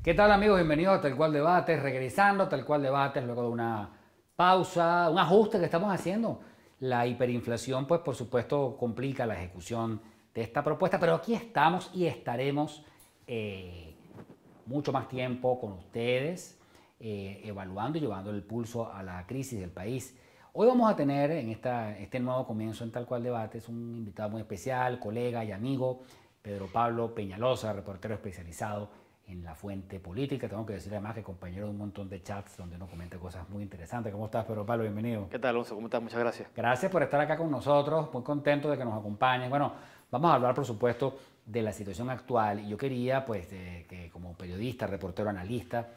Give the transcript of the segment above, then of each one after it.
¿Qué tal, amigos? Bienvenidos a Tal Cual Debates, regresando a Tal Cual Debates luego de una pausa, un ajuste que estamos haciendo. La hiperinflación, pues por supuesto, complica la ejecución de esta propuesta, pero aquí estamos y estaremos mucho más tiempo con ustedes, evaluando y llevando el pulso a la crisis del país. Hoy vamos a tener en este nuevo comienzo en Tal Cual Debates un invitado muy especial, colega y amigo, Pedro Pablo Peñalosa, reportero especializado en La Fuente Política. Tengo que decir además que compañero de un montón de chats donde uno comenta cosas muy interesantes. ¿Cómo estás, Pedro Pablo? Bienvenido. ¿Qué tal, Alonso? ¿Cómo estás? Muchas gracias. Gracias por estar acá con nosotros, muy contento de que nos acompañes. Bueno, vamos a hablar, por supuesto, de la situación actual y yo quería, pues, que como periodista, reportero, analista,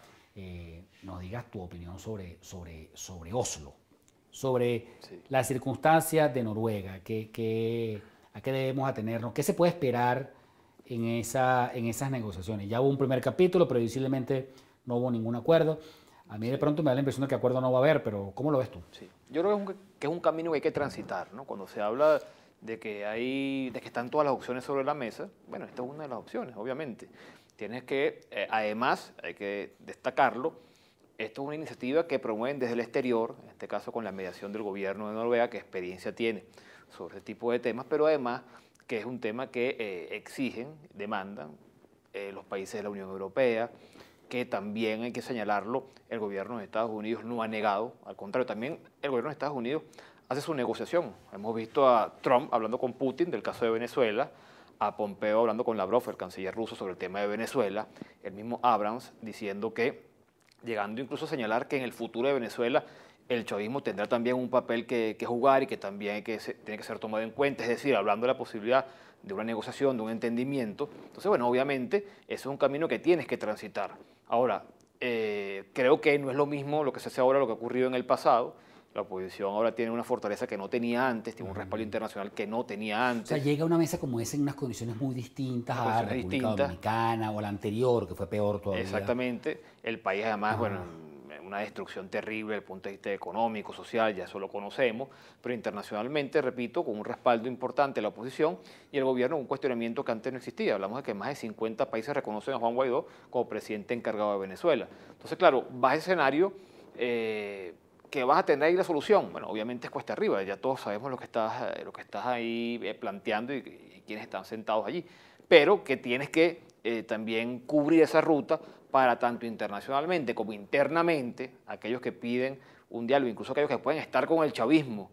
nos digas tu opinión sobre Oslo, sobre Sí. las circunstancias de Noruega, a qué debemos atenernos, qué se puede esperar en esas negociaciones. Ya hubo un primer capítulo, previsiblemente no hubo ningún acuerdo. A mí de pronto me da la impresión de que acuerdo no va a haber, pero ¿cómo lo ves tú? Sí. Yo creo que es un camino que hay que transitar, ¿no? Cuando se habla de que están todas las opciones sobre la mesa, bueno, esta es una de las opciones, obviamente. Tienes que, además, hay que destacarlo, esto es una iniciativa que promueven desde el exterior, en este caso con la mediación del gobierno de Noruega, que experiencia tiene sobre este tipo de temas, pero además que es un tema que exigen, demandan los países de la Unión Europea, que también hay que señalarlo, el gobierno de Estados Unidos no ha negado, al contrario, también el gobierno de Estados Unidos hace su negociación. Hemos visto a Trump hablando con Putin del caso de Venezuela, a Pompeo hablando con Lavrov, el canciller ruso, sobre el tema de Venezuela, el mismo Abrams diciendo que, llegando incluso a señalar que en el futuro de Venezuela el chavismo tendrá también un papel que jugar y que también tiene que ser tomado en cuenta, es decir, hablando de la posibilidad de una negociación, de un entendimiento. Entonces, bueno, obviamente, ese es un camino que tienes que transitar. Ahora, creo que no es lo mismo lo que se hace ahora, lo que ha ocurrido en el pasado. La oposición ahora tiene una fortaleza que no tenía antes, tiene un respaldo internacional que no tenía O sea, antes. llega a una mesa como esa en unas condiciones muy distintas Unas a condiciones República distintas. Dominicana o la anterior, que fue peor todavía. Exactamente. El país además, bueno, Ah, una destrucción terrible desde el punto de vista económico, social, ya eso lo conocemos, pero internacionalmente, repito, con un respaldo importante de la oposición y el gobierno, un cuestionamiento que antes no existía. Hablamos de que más de 50 países reconocen a Juan Guaidó como presidente encargado de Venezuela. Entonces, claro, va a ese escenario que vas a tener ahí la solución. Bueno, obviamente es cuesta arriba, ya todos sabemos lo que estás ahí planteando y quienes están sentados allí, pero que tienes que también cubrir esa ruta para tanto internacionalmente como internamente, aquellos que piden un diálogo, incluso aquellos que pueden estar con el chavismo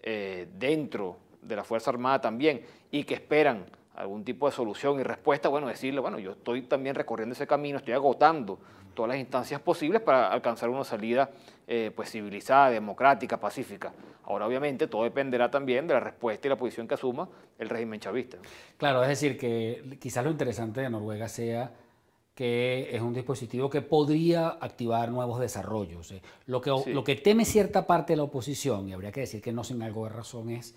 dentro de la Fuerza Armada también y que esperan algún tipo de solución y respuesta, bueno, decirle, bueno, yo estoy también recorriendo ese camino, estoy agotando todas las instancias posibles para alcanzar una salida pues civilizada, democrática, pacífica. Ahora, obviamente, todo dependerá también de la respuesta y la posición que asuma el régimen chavista. claro, es decir, que quizás lo interesante de Noruega sea que es un dispositivo que podría activar nuevos desarrollos. Lo Sí, que teme cierta parte de la oposición, y habría que decir que no sin algo de razón, es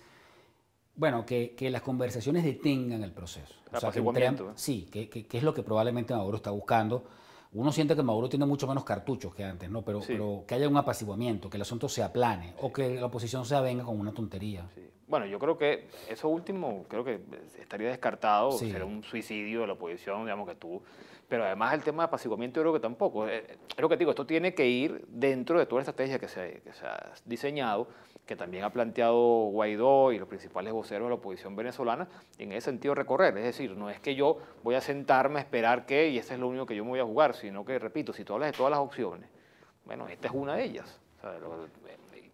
bueno, que las conversaciones detengan el proceso. el O sea, que entre, apaciguamiento. sí, que es lo que probablemente Maduro está buscando. Uno siente que Maduro tiene mucho menos cartuchos que antes, ¿no? Sí. Pero que haya un apaciguamiento, que el asunto se aplane, o que la oposición se avenga con una tontería. Sí. Bueno, yo creo que eso último, creo que estaría descartado, será Sí, un suicidio de la oposición, digamos que tú. Pero además el tema de apaciguamiento yo creo que tampoco. Es lo que te digo, esto tiene que ir dentro de toda la estrategia que se ha diseñado, que también ha planteado Guaidó y los principales voceros de la oposición venezolana, y en ese sentido recorrer. Es decir, no es que yo voy a sentarme a esperar que, y ese es lo único que yo me voy a jugar, sino que, repito, si tú hablas de todas las opciones, bueno, esta es una de ellas. O sea,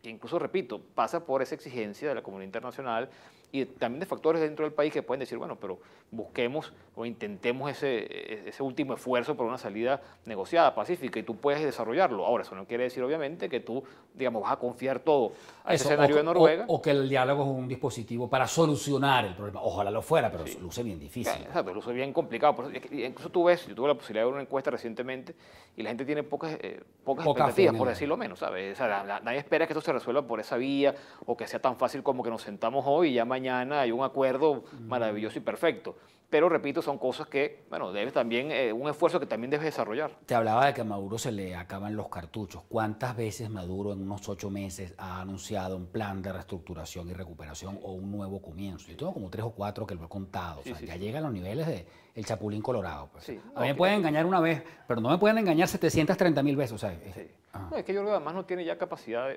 que incluso, repito, pasa por esa exigencia de la comunidad internacional y también de factores dentro del país que pueden decir, bueno, pero busquemos o intentemos ese último esfuerzo por una salida negociada, pacífica, y tú puedes desarrollarlo. Ahora, eso no quiere decir, obviamente, que tú, digamos, vas a confiar todo a ese eso, escenario de Noruega. o que el diálogo es un dispositivo para solucionar el problema. Ojalá lo fuera, pero Sí. luce bien difícil. Exacto, lo uso bien complicado. Incluso tú ves, yo tuve la posibilidad de ver una encuesta recientemente y la gente tiene pocas Poca fe expectativas, en por el... decirlo menos, ¿sabes? O sea, nadie espera que esto se resuelva por esa vía o que sea tan fácil como que nos sentamos hoy y ya mañana hay un acuerdo maravilloso y perfecto. Pero, repito, son cosas que, bueno, debe también, un esfuerzo que también debes desarrollar. Te hablaba de que a Maduro se le acaban los cartuchos. ¿Cuántas veces Maduro en unos 8 meses ha anunciado un plan de reestructuración y recuperación o un nuevo comienzo? Yo tengo como 3 o 4 que lo he contado. Sí, O sea, sí, ya sí. llegan a los niveles de el Chapulín Colorado. Pues. Sí. A mí No, me pueden engañar una vez, pero no me pueden engañar 730.000 veces. O sea, sí. ajá. No, es que yo creo que además no tiene ya capacidad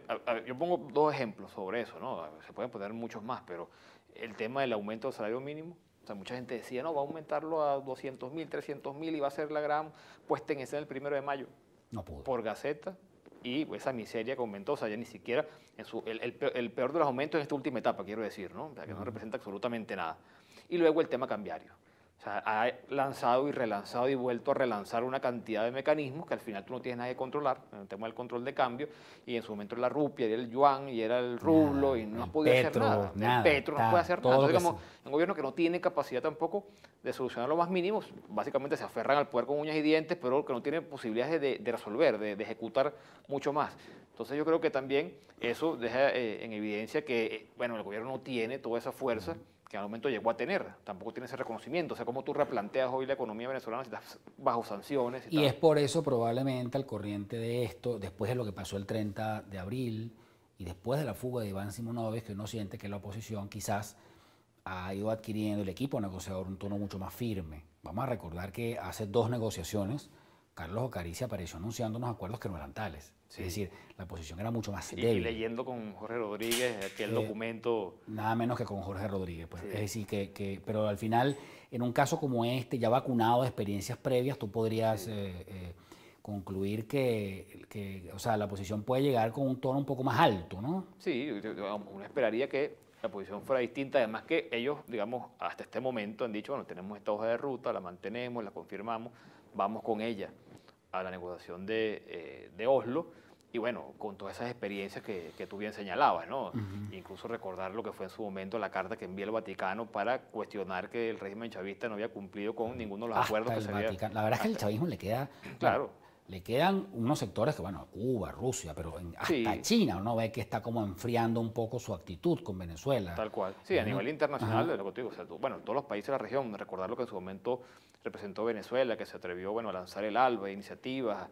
yo pongo 2 ejemplos sobre eso, ¿no? Se pueden poner muchos más, pero el tema del aumento del salario mínimo, o sea, mucha gente decía, no, va a aumentarlo a 200.000, 300.000 y va a ser la gran puesta en escena el 1 de mayo No pudo. por Gaceta, y esa miseria que aumentó, o sea, ya ni siquiera, el peor de los aumentos en esta última etapa, quiero decir, ¿no? O sea, que no representa absolutamente nada. Y luego el tema cambiario. O sea, ha lanzado y relanzado y vuelto a relanzar una cantidad de mecanismos que al final tú no tienes nada que controlar, en el tema del control de cambio, y en su momento era la rupia, era el yuan, y era el rublo, y no has podido hacer nada. El petro no puede hacer nada. Entonces, como un gobierno que no tiene capacidad tampoco de solucionar lo más mínimos, básicamente se aferran al poder con uñas y dientes, pero que no tiene posibilidades de resolver, de ejecutar mucho más. Entonces yo creo que también eso deja en evidencia que, bueno, el gobierno no tiene toda esa fuerza que al momento llegó a tener, tampoco tiene ese reconocimiento. O sea, cómo tú replanteas hoy la economía venezolana si estás bajo sanciones Y es por eso probablemente al corriente de esto, después de lo que pasó el 30 de abril y después de la fuga de Iván Simonovic, que uno siente que la oposición quizás ha ido adquiriendo el equipo negociador un tono mucho más firme. Vamos a recordar que hace 2 negociaciones Carlos Ocaricia apareció anunciando unos acuerdos que no eran tales. Sí. Es decir, la posición era mucho más débil. Y leyendo con Jorge Rodríguez aquel documento. Nada menos que con Jorge Rodríguez. Pues. Sí. Es decir, pero al final, en un caso como este, ya vacunado de experiencias previas, tú podrías concluir que, o sea, la oposición puede llegar con un tono un poco más alto, ¿no? Sí, uno esperaría que la posición fuera distinta. Además que ellos, digamos, hasta este momento han dicho, bueno, tenemos esta hoja de ruta, la mantenemos, la confirmamos, vamos con ella a la negociación de Oslo, y bueno, con todas esas experiencias que tú bien señalabas, ¿no? Incluso recordar lo que fue en su momento la carta que envía el Vaticano para cuestionar que el régimen chavista no había cumplido con ninguno de los acuerdos que se había... La verdad es que el chavismo le queda... Claro. Le quedan unos sectores que, bueno, Cuba, Rusia, pero hasta China uno ve que está como enfriando un poco su actitud con Venezuela. Tal cual. Sí, a nivel internacional, lo que te digo, o sea, bueno, todos los países de la región, recordar lo que en su momento representó Venezuela, que se atrevió, bueno, a lanzar el ALBA, iniciativas,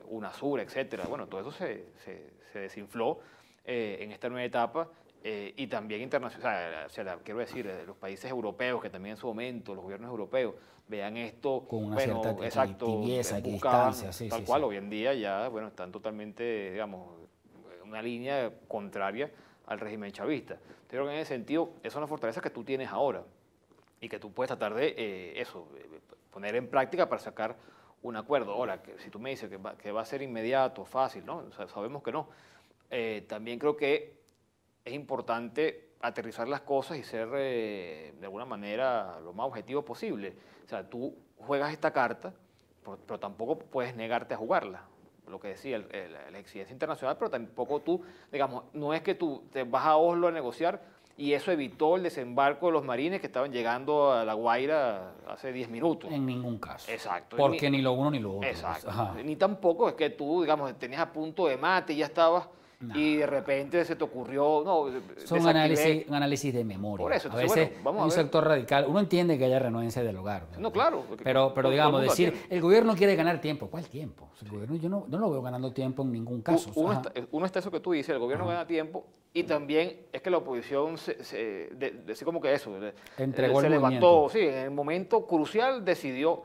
UNASUR, etcétera. Bueno, todo eso se desinfló en esta nueva etapa. Y también internacional, o sea, quiero decir, los países europeos, que también en su momento, los gobiernos europeos, vean esto con una bueno, cierta exacto, tibieza, buscaban, distancia, sí, tal cual, hoy en día ya, bueno, están totalmente, digamos, una línea contraria al régimen chavista. Creo que en ese sentido, esa es una fortaleza que tú tienes ahora y que tú puedes tratar de poner en práctica para sacar un acuerdo. Ahora, que si tú me dices que va a ser inmediato, fácil, ¿no? O sea, sabemos que no. También creo que es importante aterrizar las cosas y ser de alguna manera lo más objetivo posible. O sea, tú juegas esta carta, pero tampoco puedes negarte a jugarla. Lo que decía, la exigencia internacional, pero tampoco tú, digamos, no es que tú te vas a Oslo a negociar y eso evitó el desembarco de los marines que estaban llegando a La Guaira hace 10 minutos. En ningún caso. Exacto. Porque ni lo uno ni lo otro. Exacto. Ni tampoco es que tú, digamos, tenías a punto de mate y ya estabas... No. Y de repente se te ocurrió, no, son un análisis de memoria. Por eso, entonces, a veces bueno, vamos a ver. Un sector radical, uno entiende que haya renuencia del hogar. No, claro. Pero digamos, decir, el gobierno quiere ganar tiempo. ¿Cuál tiempo? El gobierno, yo no lo veo ganando tiempo en ningún caso. Uno está eso que tú dices, el gobierno gana tiempo, y también es que la oposición decía como que eso, entregó se el levantó, sí, en el momento crucial decidió.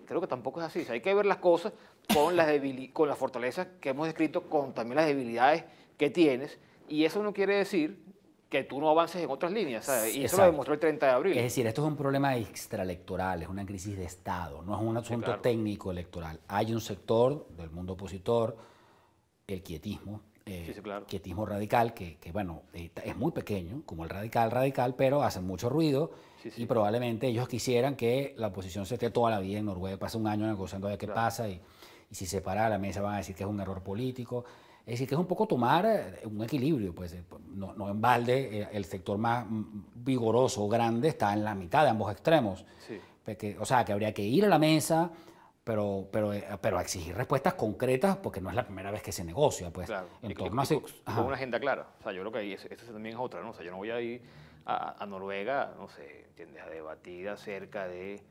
Creo que tampoco es así. O sea, hay que ver las cosas con las fortalezas que hemos descrito, con también las debilidades que tienes, y eso no quiere decir que tú no avances en otras líneas, ¿sabes? Y eso lo demostró el 30 de abril. Es decir, esto es un problema extraelectoral, es una crisis de Estado, no es un asunto técnico electoral. Hay un sector del mundo opositor, el quietismo, quietismo radical, que bueno, es muy pequeño, como el radical, pero hace mucho ruido, y probablemente ellos quisieran que la oposición se esté toda la vida en Noruega, pase un año negociando a ver qué pasa, y si se para a la mesa van a decir que es un error político. Es decir, que es un poco tomar un equilibrio, pues no en balde, el sector más vigoroso o grande está en la mitad de ambos extremos. Sí. O sea, que habría que ir a la mesa, pero a exigir respuestas concretas porque no es la primera vez que se negocia, pues. Claro, En y torno a... con una agenda clara. O sea, yo creo que ahí esa también es otra, ¿no? O sea, yo no voy a ir a Noruega, no sé, ¿entiendes? A debatir acerca de,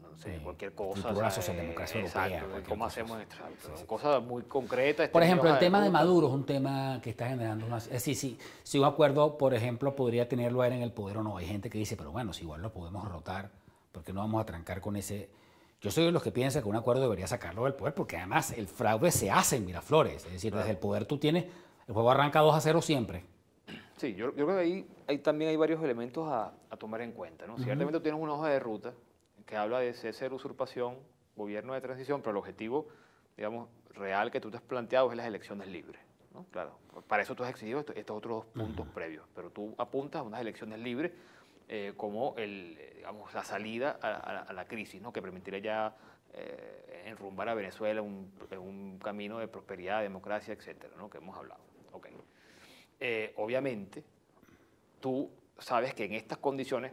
no sé, cualquier cosa. Futuro de la socialdemocracia europea. Exacto, cómo hacemos esto. Sí. Cosas muy concretas. Por ejemplo, el tema de Maduro. Maduro es un tema que está generando una... Si un acuerdo, por ejemplo, podría tenerlo a él en el poder o no. Hay gente que dice, pero bueno, si igual lo podemos derrotar, ¿por qué no vamos a trancar con ese...? Yo soy de los que piensan que un acuerdo debería sacarlo del poder, porque además el fraude se hace en Miraflores. Es decir, desde el poder tú tienes... El juego arranca 2-0 siempre. Sí, yo creo que ahí también hay varios elementos a tomar en cuenta, ¿no? Ciertamente tú tienes una hoja de ruta que habla de cese de usurpación, gobierno de transición, pero el objetivo, digamos, real que tú te has planteado es las elecciones libres, ¿no? Claro, para eso tú has exigido estos otros dos puntos previos, pero tú apuntas a unas elecciones libres como digamos, la salida a la crisis, ¿no? Que permitiría ya enrumbar a Venezuela en un camino de prosperidad, democracia, etcétera, ¿no? Que hemos hablado. Okay. Obviamente, tú sabes que en estas condiciones,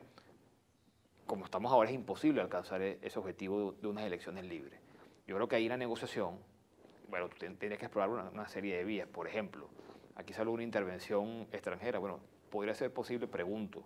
como estamos ahora, es imposible alcanzar ese objetivo de unas elecciones libres. Yo creo que ahí la negociación, bueno, tú tienes que explorar una serie de vías. Por ejemplo, aquí sale una intervención extranjera. Bueno, podría ser posible, pregunto,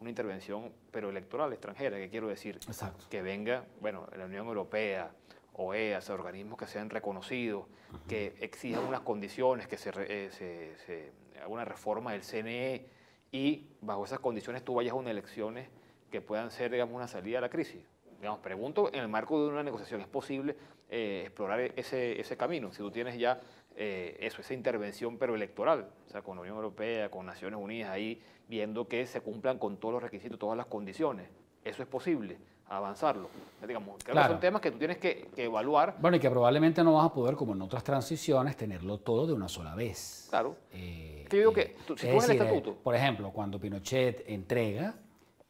una intervención, pero electoral extranjera. ¿Qué quiero decir? Exacto. Que venga, bueno, la Unión Europea, OEA, organismos que sean reconocidos, que exijan unas condiciones, que se haga una reforma del CNE y bajo esas condiciones tú vayas a unas elecciones que puedan ser, digamos, una salida a la crisis. Digamos, pregunto, en el marco de una negociación, ¿es posible explorar ese camino? Si tú tienes ya esa intervención, pero electoral, o sea, con la Unión Europea, con Naciones Unidas, ahí viendo que se cumplan con todos los requisitos, todas las condiciones, ¿eso es posible? Avanzarlo. Digamos, creo que son temas que tú tienes que evaluar. Bueno, y que probablemente no vas a poder, como en otras transiciones, tenerlo todo de una sola vez. Claro. Yo digo que, si tú ves el estatuto... por ejemplo, cuando Pinochet entrega,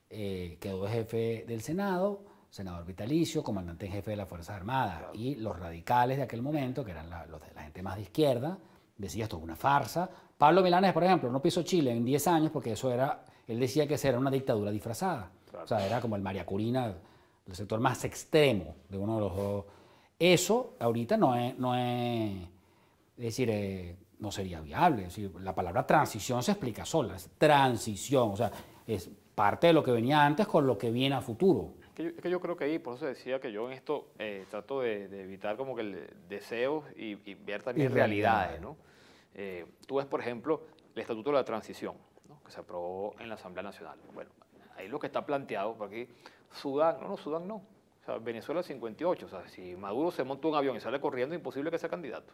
quedó jefe del Senado, senador vitalicio, comandante en jefe de las Fuerzas Armadas, claro. Y los radicales de aquel momento, que eran la gente más de izquierda, decía esto es una farsa. Pablo Milanés, por ejemplo, no pisó Chile en 10 años porque eso era, él decía que esa era una dictadura disfrazada. Claro. O sea, era como el María Corina, el sector más extremo de uno de los dos. Eso ahorita no es decir, no sería viable. Es decir, la palabra transición se explica sola, es transición, o sea, es parte de lo que venía antes con lo que viene a futuro. Es que yo creo que ahí, por eso decía que yo en esto trato de evitar como que deseos y ver también realidades, ¿no? Tú ves, por ejemplo, el Estatuto de la Transición, ¿no? Que se aprobó en la Asamblea Nacional. Bueno, ahí lo que está planteado, por aquí, Sudán no. O sea, Venezuela 58, o sea, si Maduro se monta un avión y sale corriendo, es imposible que sea candidato.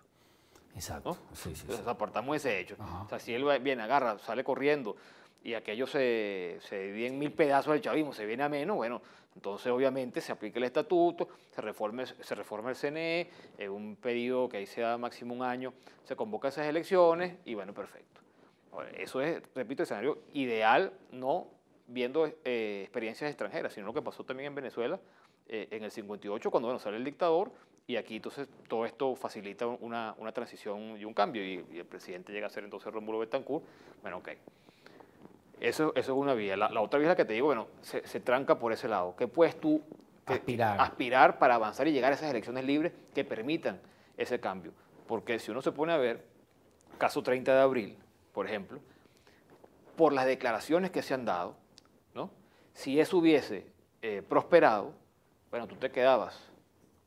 Exacto. ¿No? Sí. Entonces apartamos ese hecho. Ajá. O sea, si él viene, agarra, sale corriendo y aquello se divide en 1000 pedazos del chavismo, se viene a menos, bueno, entonces obviamente se aplica el estatuto, se reforma el CNE, en un periodo que ahí se da máximo un año, se convoca esas elecciones y bueno, perfecto. Ahora, eso es, repito, el escenario ideal, no viendo experiencias extranjeras, sino lo que pasó también en Venezuela en el 58, cuando bueno, sale el dictador, y aquí entonces todo esto facilita una transición y un cambio, y el presidente llega a ser entonces Rómulo Betancourt. Bueno, ok. Eso es una vía. La otra vía es la que te digo, bueno, se tranca por ese lado. ¿Qué puedes tú aspirar para avanzar y llegar a esas elecciones libres que permitan ese cambio? Porque si uno se pone a ver, caso 30 de abril, por ejemplo, por las declaraciones que se han dado, ¿no? Si eso hubiese prosperado, bueno, tú te quedabas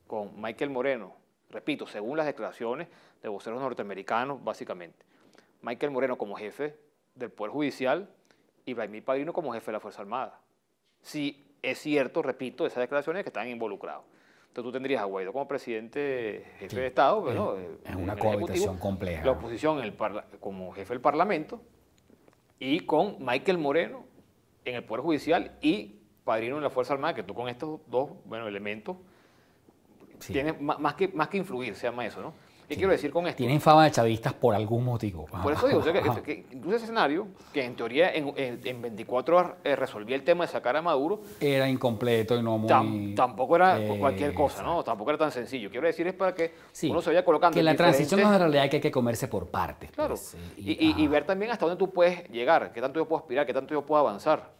con Michael Moreno, repito, según las declaraciones de voceros norteamericanos, básicamente. Michael Moreno como jefe del Poder Judicial y Vladimir Padrino como jefe de la Fuerza Armada. Si es cierto, repito, esas declaraciones que están involucrados. Entonces tú tendrías a Guaidó como presidente, jefe de Estado, bueno, es una cohabitación compleja. La oposición como jefe del Parlamento y con Michael Moreno en el Poder Judicial y Padrino en la Fuerza Armada, que tú con estos dos elementos tienes más que influir, se llama eso, ¿no? ¿Qué quiero decir con esto? Tienen fama de chavistas por algún motivo. Por eso digo, o sea, que incluso ese escenario, que en teoría en 24 horas resolvía el tema de sacar a Maduro, era incompleto y no muy... tampoco era cualquier cosa, ¿no? Tampoco era tan sencillo. Quiero decir es para que uno se vaya colocando... Que la transición no es en realidad que hay que comerse por partes. Claro, pues, y ver también hasta dónde tú puedes llegar, qué tanto yo puedo aspirar, qué tanto yo puedo avanzar.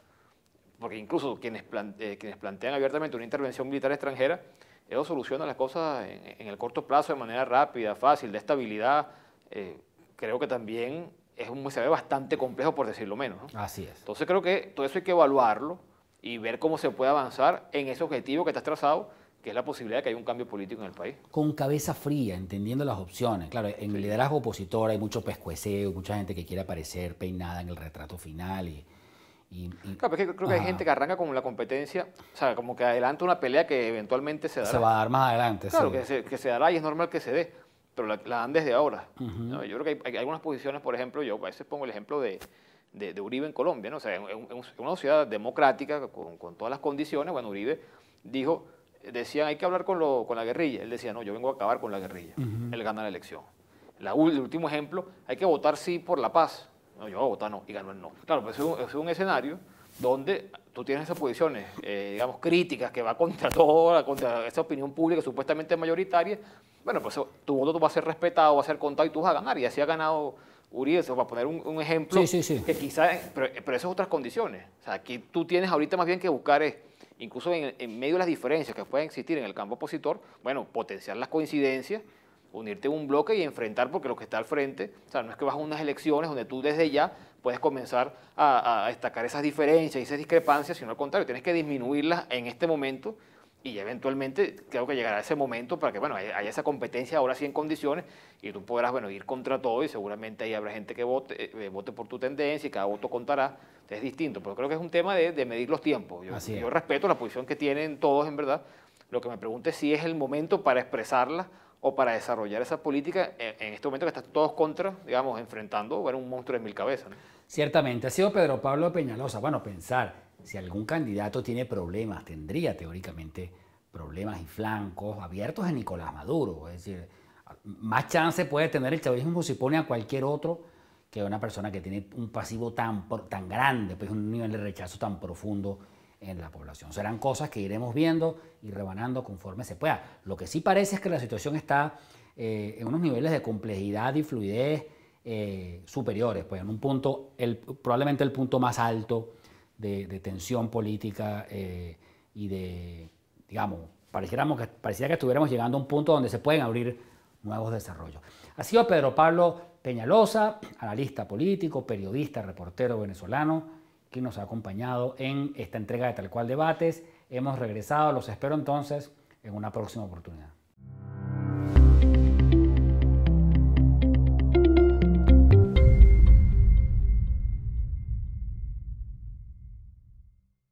Porque incluso quienes plantean abiertamente una intervención militar extranjera, eso soluciona las cosas en el corto plazo de manera rápida, fácil, de estabilidad, creo que también es un escenario bastante complejo, por decirlo menos, ¿no? Así es. Entonces creo que todo eso hay que evaluarlo y ver cómo se puede avanzar en ese objetivo que te has trazado, que es la posibilidad de que haya un cambio político en el país. Con cabeza fría, entendiendo las opciones. Claro, en el liderazgo opositor hay mucho pescueceo, mucha gente que quiere aparecer peinada en el retrato final Claro, pero es que creo que hay gente que arranca con la competencia, o sea, como que adelanta una pelea que eventualmente se dará. se va a dar más adelante. Claro, Sí. que se dará y es normal que se dé, pero la dan desde ahora, ¿no? Yo creo que hay algunas posiciones, por ejemplo, yo a veces pongo el ejemplo de Uribe en Colombia, ¿no? O sea, en una sociedad democrática con todas las condiciones, bueno, Uribe decían hay que hablar con la guerrilla, él decía, no, yo vengo a acabar con la guerrilla, él gana la elección. El último ejemplo, hay que votar sí por la paz, no, yo voy a votar no, y ganó el no. Claro, pues es un escenario donde tú tienes esas posiciones, digamos, críticas, que va contra esa opinión pública supuestamente mayoritaria. Bueno, pues tu voto va a ser respetado, va a ser contado y tú vas a ganar. Y así ha ganado Uribe, eso, para poner un ejemplo, que quizás, pero esas otras condiciones. O sea, aquí tú tienes ahorita más bien que buscar, incluso en medio de las diferencias que pueden existir en el campo opositor, bueno, potenciar las coincidencias, unirte en un bloque y enfrentar, porque lo que está al frente, o sea, no es que vas a unas elecciones donde tú desde ya puedes comenzar a destacar esas diferencias y esas discrepancias, sino al contrario, tienes que disminuirlas en este momento y eventualmente creo que llegará ese momento para que, bueno, haya esa competencia ahora sí en condiciones y tú podrás, bueno, ir contra todo y seguramente ahí habrá gente que vote por tu tendencia y cada voto contará, es distinto, pero creo que es un tema de medir los tiempos. Yo respeto la posición que tienen todos, en verdad. Lo que me pregunto es si es el momento para expresarla o para desarrollar esa política en este momento que están todos contra, digamos, enfrentando un monstruo de mil cabezas, ¿no? Ciertamente, ha sido Pedro Pablo Peñalosa. Bueno, pensar, si algún candidato tiene problemas, tendría teóricamente problemas y flancos abiertos en Nicolás Maduro. Es decir, más chance puede tener el chavismo si pone a cualquier otro que una persona que tiene un pasivo tan grande, pues un nivel de rechazo tan profundo en la población. Serán cosas que iremos viendo y rebanando conforme se pueda. Lo que sí parece es que la situación está en unos niveles de complejidad y fluidez superiores, pues en un punto, probablemente el punto más alto de tensión política y de, digamos, pareciera que estuviéramos llegando a un punto donde se pueden abrir nuevos desarrollos. Ha sido Pedro Pablo Peñalosa, analista político, periodista, reportero venezolano, quien nos ha acompañado en esta entrega de Tal Cual Debates. Hemos regresado, los espero entonces en una próxima oportunidad.